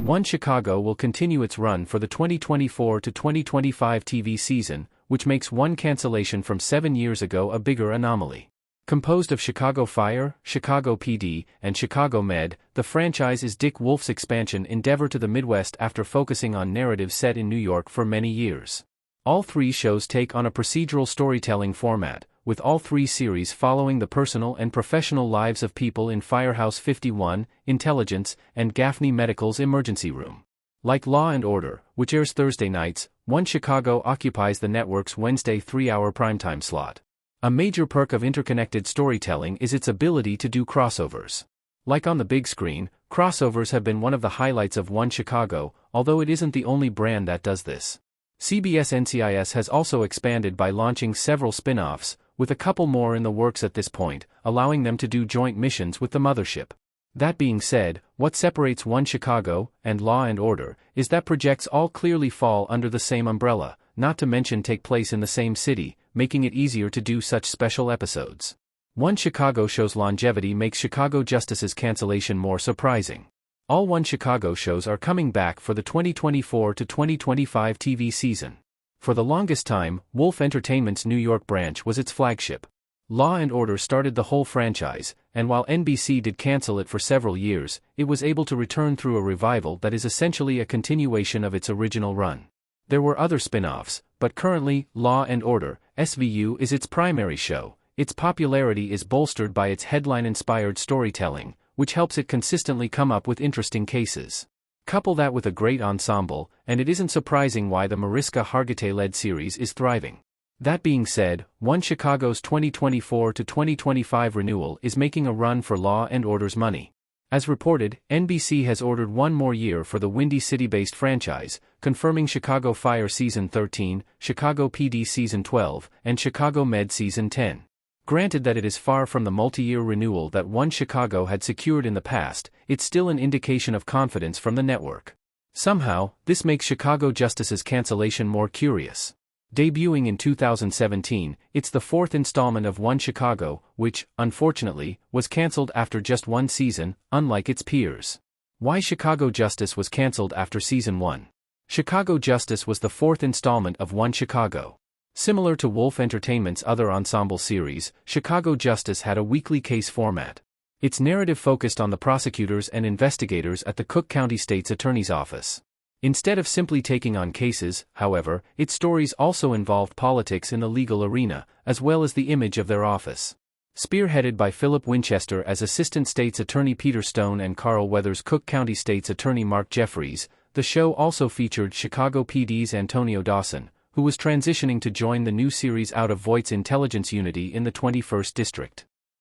One Chicago will continue its run for the 2024 to 2025 TV season, which makes One Cancellation from 7 years ago a bigger anomaly. Composed of Chicago Fire, Chicago PD, and Chicago Med, the franchise is Dick Wolf's expansion endeavor to the Midwest after focusing on narratives set in New York for many years. All 3 shows take on a procedural storytelling format, with all 3 series following the personal and professional lives of people in Firehouse 51, Intelligence, and Gaffney Medical's emergency room. Like Law and Order, which airs Thursday nights, One Chicago occupies the network's Wednesday 3-hour primetime slot. A major perk of interconnected storytelling is its ability to do crossovers. Like on the big screen, crossovers have been one of the highlights of One Chicago, although it isn't the only brand that does this. CBS NCIS has also expanded by launching several spin-offs, with a couple more in the works at this point, allowing them to do joint missions with the mothership. That being said, what separates One Chicago and Law and Order is that projects all clearly fall under the same umbrella, not to mention take place in the same city, making it easier to do such special episodes. One Chicago show's longevity makes Chicago Justice's cancellation more surprising. All One Chicago shows are coming back for the 2024 to 2025 TV season. For the longest time, Wolf Entertainment's New York branch was its flagship. Law and Order started the whole franchise, and while NBC did cancel it for several years, it was able to return through a revival that is essentially a continuation of its original run. There were other spin-offs, but currently, Law and Order, SVU is its primary show. Its popularity is bolstered by its headline-inspired storytelling, which helps it consistently come up with interesting cases. Couple that with a great ensemble, and it isn't surprising why the Mariska Hargitay-led series is thriving. That being said, One Chicago's 2024 to 2025 renewal is making a run for Law and Order's money. As reported, NBC has ordered one more year for the Windy City-based franchise, confirming Chicago Fire Season 13, Chicago PD Season 12, and Chicago Med Season 10. Granted that it is far from the multi-year renewal that One Chicago had secured in the past, it's still an indication of confidence from the network. Somehow, this makes Chicago Justice's cancellation more curious. Debuting in 2017, it's the 4th installment of One Chicago, which, unfortunately, was cancelled after just one season, unlike its peers. Why Chicago Justice was cancelled after Season 1? Chicago Justice was the 4th installment of One Chicago. Similar to Wolf Entertainment's other ensemble series, Chicago Justice had a weekly case format. Its narrative focused on the prosecutors and investigators at the Cook County State's Attorney's Office. Instead of simply taking on cases, however, its stories also involved politics in the legal arena, as well as the image of their office. Spearheaded by Philip Winchester as Assistant State's Attorney Peter Stone and Carl Weathers' Cook County State's Attorney Mark Jeffries, the show also featured Chicago PD's Antonio Dawson, who was transitioning to join the new series out of Voight's intelligence unity in the 21st District.